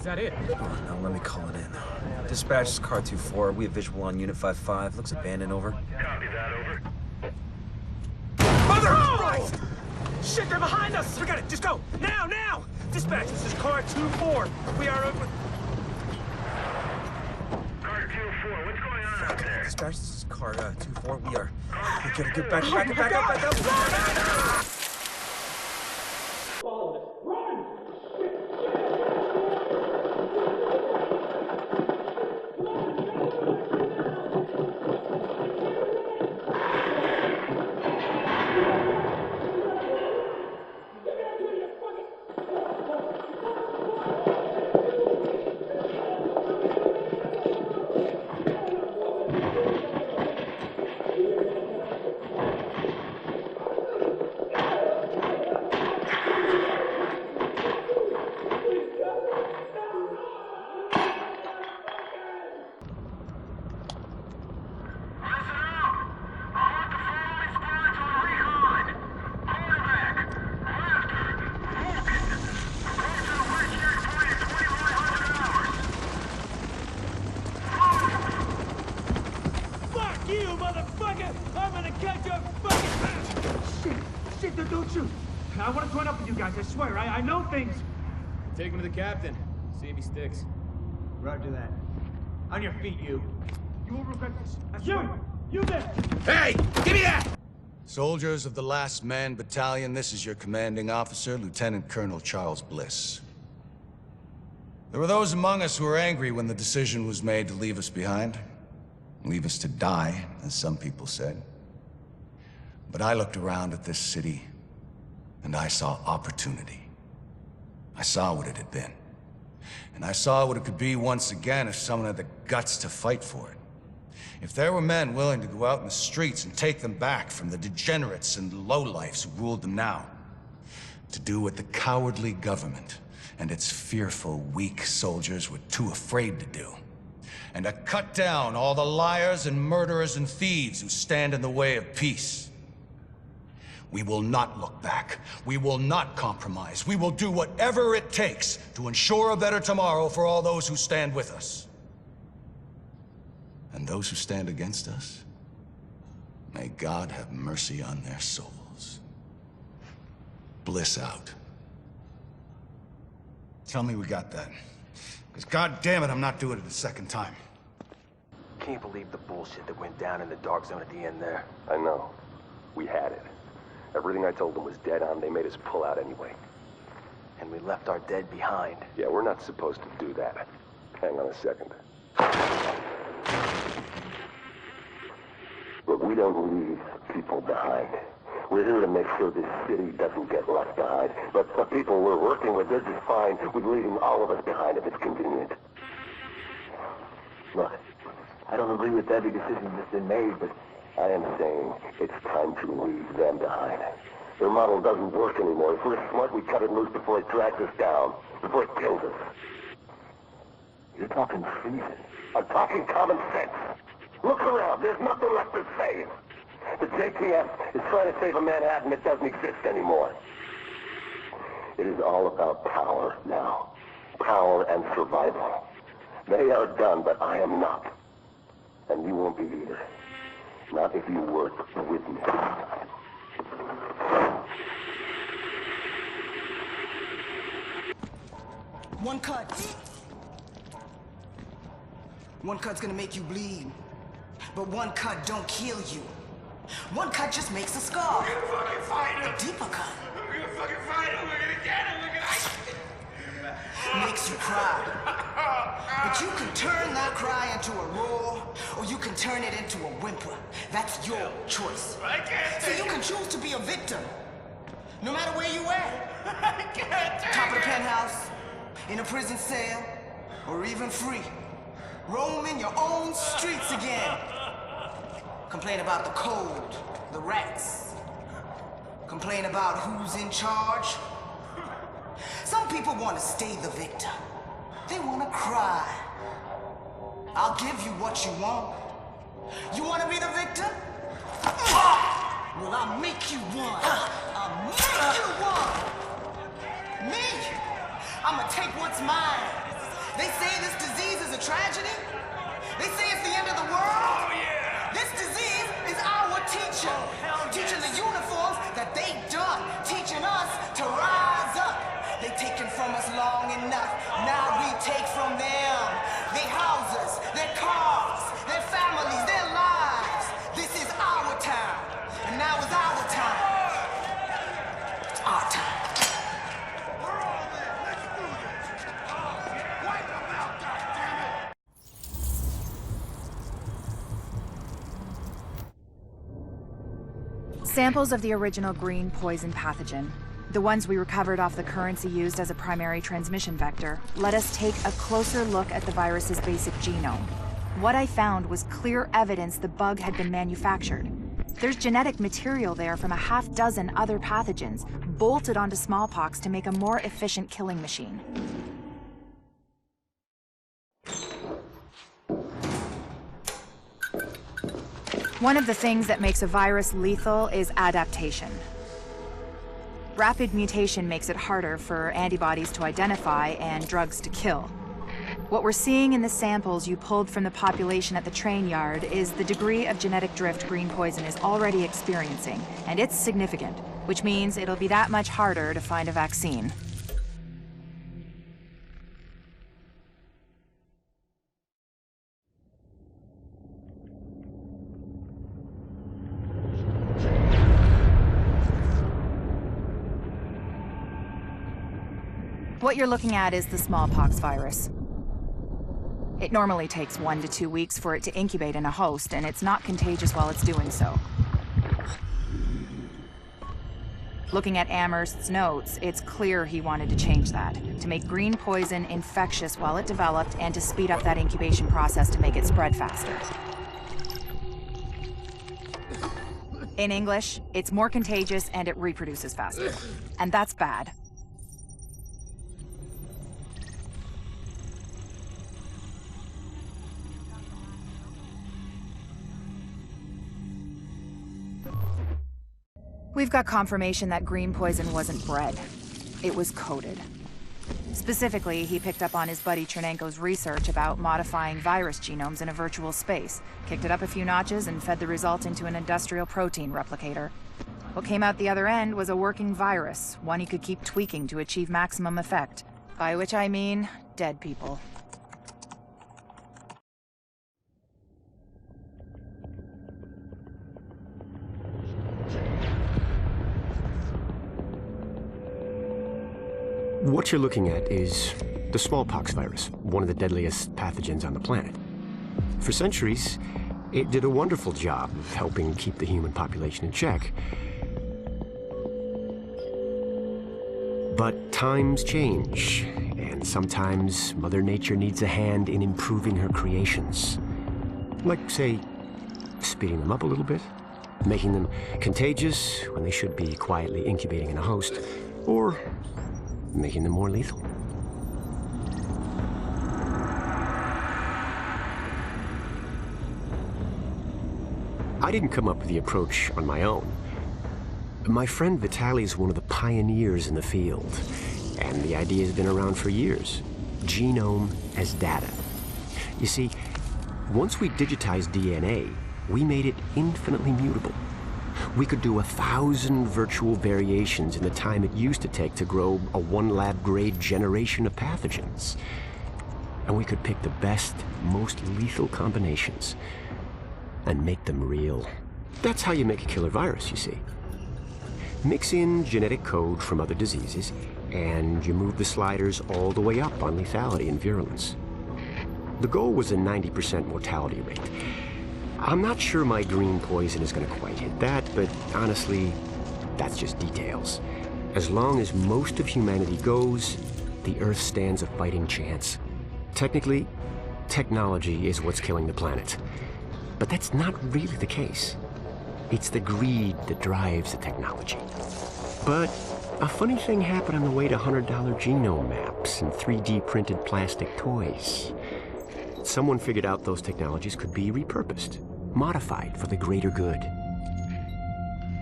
that it? Now let me call it in. Dispatch, this is car 2-4. We have visual on Unit 5-5. Looks abandoned, over. Copy that, over. Mother Christ! Shit, they're behind us! Forget it, just go! Now, now! Dispatch, this is car 2-4. We are over... Car 2-4, what's going on out there? Dispatch, this is car 2-4. We gotta get back up! Don't shoot! I want to join up with you guys, I swear. I know things. Take him to the captain. See if he sticks. Roger that. On your feet, you. You will regret this. You there! Hey! Give me that! Soldiers of the Last Man Battalion, this is your commanding officer, Lieutenant Colonel Charles Bliss. There were those among us who were angry when the decision was made to leave us behind. Leave us to die, as some people said. But I looked around at this city, and I saw opportunity. I saw what it had been. And I saw what it could be once again if someone had the guts to fight for it. If there were men willing to go out in the streets and take them back from the degenerates and lowlifes who ruled them now. To do what the cowardly government and its fearful, weak soldiers were too afraid to do. And to cut down all the liars and murderers and thieves who stand in the way of peace. We will not look back. We will not compromise. We will do whatever it takes to ensure a better tomorrow for all those who stand with us. And those who stand against us, may God have mercy on their souls. Bliss out. Tell me we got that. Because God damn it, I'm not doing it a second time. Can't believe the bullshit that went down in the dark zone at the end there. I know. We had it. Everything I told them was dead on. They made us pull out anyway. And we left our dead behind. Yeah, we're not supposed to do that. Hang on a second. Look, we don't leave people behind. We're here to make sure this city doesn't get left behind. But the people we're working with, they're just fine with leaving all of us behind if it's convenient. Look, I don't agree with every decision that's been made, but I am saying it's time to leave them behind. Their model doesn't work anymore. If we're smart, we cut it loose before it tracks us down, before it kills us. You're talking treason. I'm talking common sense. Look around. There's nothing left to save. The JTF is trying to save a Manhattan that doesn't exist anymore. It is all about power now. Power and survival. They are done, but I am not. And you won't be either. Not if you work with me. One cut. One cut's gonna make you bleed. But one cut don't kill you. One cut just makes a scar. We're gonna fucking fight him! A deeper cut. We're gonna fucking fight him! We're gonna get him! We're gonna... Makes you cry. But you can turn that cry into a roar, or you can turn it into a whimper. That's your choice. I can't So take you it. can choose to be a victim, no matter where you at. I can't take Top of the it. penthouse, in a prison cell, or even free. Roaming your own streets again. Complain about the cold, the rats. Complain about who's in charge. Some people want to stay the victim. They want to cry. I'll give you what you want. You want to be the victim? Well, I'll make you one. I'll make you one. Me? I'm gonna take what's mine They say this disease is a tragedy. They say it's the end of the world. Oh, yeah! This disease is our teacher. Teaching the uniforms that they've done. Teaching us to rise up. They've taken from us long enough. Now we take from them. Their houses, their cars, their families, their lives. This is our time. And now is our time. It's our time. We're all in. Let's do this! Wipe them out, goddammit! Samples of the original green poison pathogen, the ones we recovered off the currency used as a primary transmission vector, let us take a closer look at the virus's basic genome. What I found was clear evidence the bug had been manufactured. There's genetic material there from a half-dozen other pathogens, bolted onto smallpox to make a more efficient killing machine. One of the things that makes a virus lethal is adaptation. Rapid mutation makes it harder for antibodies to identify and drugs to kill. What we're seeing in the samples you pulled from the population at the train yard is the degree of genetic drift green poison is already experiencing, and it's significant, which means it'll be that much harder to find a vaccine. What you're looking at is the smallpox virus. It normally takes 1 to 2 weeks for it to incubate in a host, and it's not contagious while it's doing so. Looking at Amherst's notes, it's clear he wanted to change that, to make green poison infectious while it developed, and to speed up that incubation process to make it spread faster. In English, it's more contagious and it reproduces faster. And that's bad. We've got confirmation that green poison wasn't bred. It was coded. Specifically, he picked up on his buddy Chernenko's research about modifying virus genomes in a virtual space, kicked it up a few notches, and fed the result into an industrial protein replicator. What came out the other end was a working virus, one he could keep tweaking to achieve maximum effect. By which I mean, dead people. What you're looking at is the smallpox virus, one of the deadliest pathogens on the planet. For centuries, it did a wonderful job of helping keep the human population in check. But times change, and sometimes Mother Nature needs a hand in improving her creations. Like, say, speeding them up a little bit, making them contagious when they should be quietly incubating in a host, or making them more lethal. I didn't come up with the approach on my own. My friend Vitaly is one of the pioneers in the field, and the idea has been around for years. Genome as data. You see, once we digitized DNA, we made it infinitely mutable. We could do 1,000 virtual variations in the time it used to take to grow a 1 lab-grade generation of pathogens. And we could pick the best, most lethal combinations and make them real. That's how you make a killer virus, you see. Mix in genetic code from other diseases, and you move the sliders all the way up on lethality and virulence. The goal was a 90% mortality rate. I'm not sure my green poison is going to quite hit that, but honestly, that's just details. As long as most of humanity goes, the Earth stands a fighting chance. Technically, technology is what's killing the planet. But that's not really the case. It's the greed that drives the technology. But a funny thing happened on the way to $100 genome maps and 3D printed plastic toys. Someone figured out those technologies could be repurposed, modified for the greater good.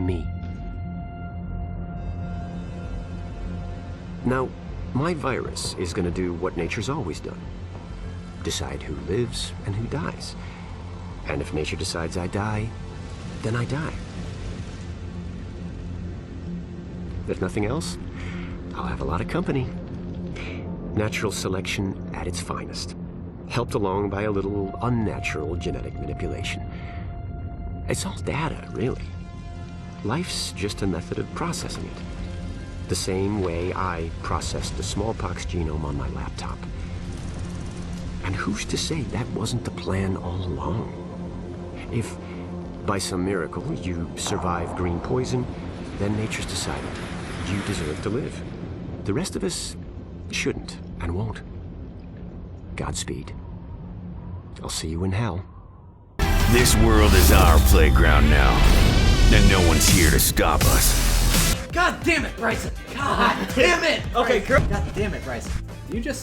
Me. Now, my virus is going to do what nature's always done. decide who lives and who dies. And if nature decides I die, then I die. If nothing else, I'll have a lot of company. Natural selection at its finest, helped along by a little unnatural genetic manipulation. It's all data, really. Life's just a method of processing it. The same way I processed the smallpox genome on my laptop. And who's to say that wasn't the plan all along? If, by some miracle, you survive green poison, then nature's decided you deserve to live. The rest of us shouldn't and won't. Godspeed. I'll see you in hell. This world is our playground now, and no one's here to stop us. God damn it, Bryson! God damn it! Okay, girl. God damn it, Bryson. You just